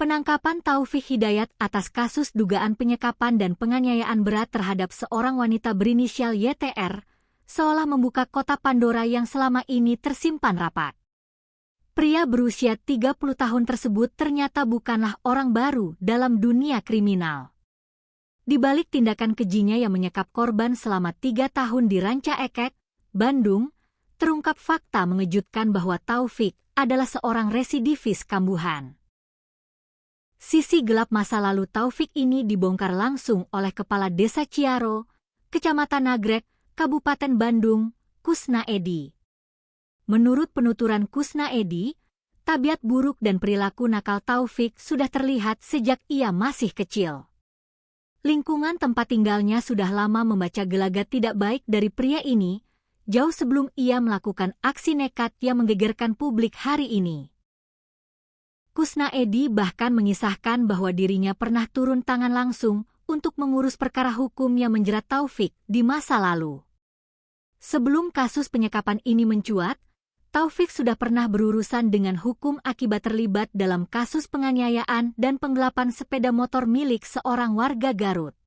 Penangkapan Taufik Hidayat atas kasus dugaan penyekapan dan penganiayaan berat terhadap seorang wanita berinisial YTR, seolah membuka kotak Pandora yang selama ini tersimpan rapat. Pria berusia 30 tahun tersebut ternyata bukanlah orang baru dalam dunia kriminal. Di balik tindakan kejinya yang menyekap korban selama 3 tahun di Ranca Ekek, Bandung, terungkap fakta mengejutkan bahwa Taufik adalah seorang residivis kambuhan. Sisi gelap masa lalu Taufik ini dibongkar langsung oleh Kepala Desa Ciaro, Kecamatan Nagrek, Kabupaten Bandung, Kusna Edi. Menurut penuturan Kusna Edi, tabiat buruk dan perilaku nakal Taufik sudah terlihat sejak ia masih kecil. Lingkungan tempat tinggalnya sudah lama membaca gelagat tidak baik dari pria ini, jauh sebelum ia melakukan aksi nekat yang menggegerkan publik hari ini. Kusna Edi bahkan mengisahkan bahwa dirinya pernah turun tangan langsung untuk mengurus perkara hukum yang menjerat Taufik di masa lalu. Sebelum kasus penyekapan ini mencuat, Taufik sudah pernah berurusan dengan hukum akibat terlibat dalam kasus penganiayaan dan penggelapan sepeda motor milik seorang warga Garut.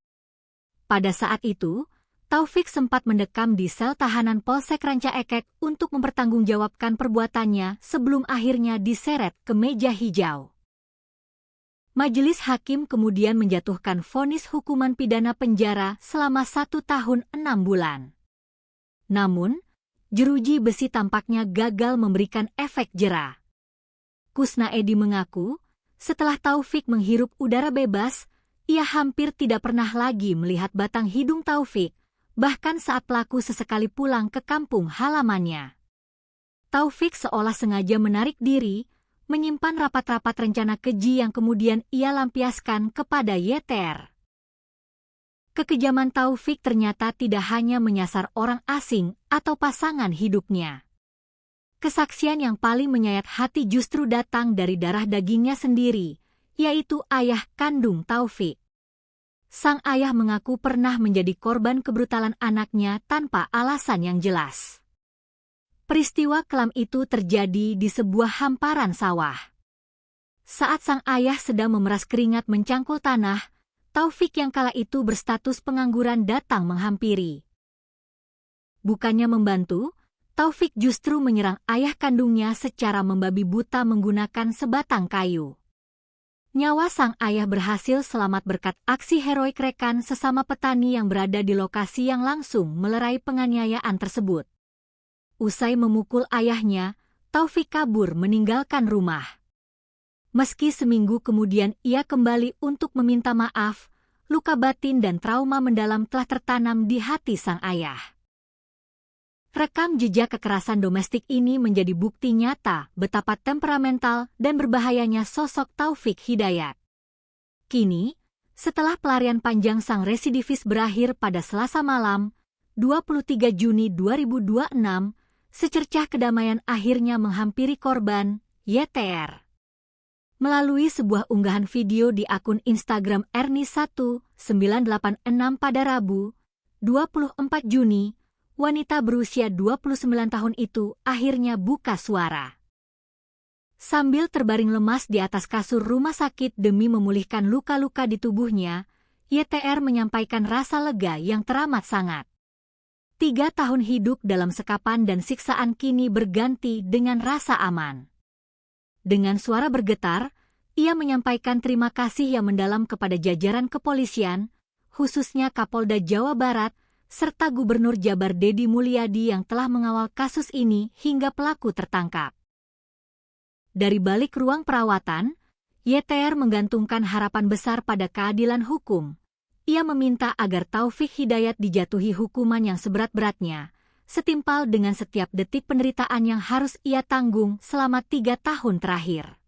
Pada saat itu, Taufik sempat mendekam di sel tahanan Polsek Ranca Ekek untuk mempertanggungjawabkan perbuatannya sebelum akhirnya diseret ke meja hijau. Majelis hakim kemudian menjatuhkan vonis hukuman pidana penjara selama 1 tahun 6 bulan. Namun, jeruji besi tampaknya gagal memberikan efek jera. Kusna Edi mengaku, setelah Taufik menghirup udara bebas, ia hampir tidak pernah lagi melihat batang hidung Taufik, bahkan saat pelaku sesekali pulang ke kampung halamannya. Taufik seolah sengaja menarik diri, menyimpan rapat-rapat rencana keji yang kemudian ia lampiaskan kepada YTR. Kekejaman Taufik ternyata tidak hanya menyasar orang asing atau pasangan hidupnya. Kesaksian yang paling menyayat hati justru datang dari darah dagingnya sendiri, yaitu ayah kandung Taufik. Sang ayah mengaku pernah menjadi korban kebrutalan anaknya tanpa alasan yang jelas. Peristiwa kelam itu terjadi di sebuah hamparan sawah. Saat sang ayah sedang memeras keringat mencangkul tanah, Taufik yang kala itu berstatus pengangguran datang menghampiri. Bukannya membantu, Taufik justru menyerang ayah kandungnya secara membabi buta menggunakan sebatang kayu. Nyawa sang ayah berhasil selamat berkat aksi heroik rekan sesama petani yang berada di lokasi yang langsung melerai penganiayaan tersebut. Usai memukul ayahnya, Taufik kabur meninggalkan rumah. Meski seminggu kemudian ia kembali untuk meminta maaf, luka batin dan trauma mendalam telah tertanam di hati sang ayah. Rekam jejak kekerasan domestik ini menjadi bukti nyata betapa temperamental dan berbahayanya sosok Taufik Hidayat. Kini, setelah pelarian panjang sang residivis berakhir pada Selasa malam, 23 Juni 2026, secercah kedamaian akhirnya menghampiri korban, YTR. Melalui sebuah unggahan video di akun Instagram Erni1986 pada Rabu, 24 Juni, wanita berusia 29 tahun itu akhirnya buka suara. Sambil terbaring lemas di atas kasur rumah sakit demi memulihkan luka-luka di tubuhnya, YTR menyampaikan rasa lega yang teramat sangat. 3 tahun hidup dalam sekapan dan siksaan kini berganti dengan rasa aman. Dengan suara bergetar, ia menyampaikan terima kasih yang mendalam kepada jajaran kepolisian, khususnya Kapolda Jawa Barat, serta Gubernur Jabar Dedi Mulyadi yang telah mengawal kasus ini hingga pelaku tertangkap. Dari balik ruang perawatan, YTR menggantungkan harapan besar pada keadilan hukum. Ia meminta agar Taufik Hidayat dijatuhi hukuman yang seberat-beratnya, setimpal dengan setiap detik penderitaan yang harus ia tanggung selama 3 tahun terakhir.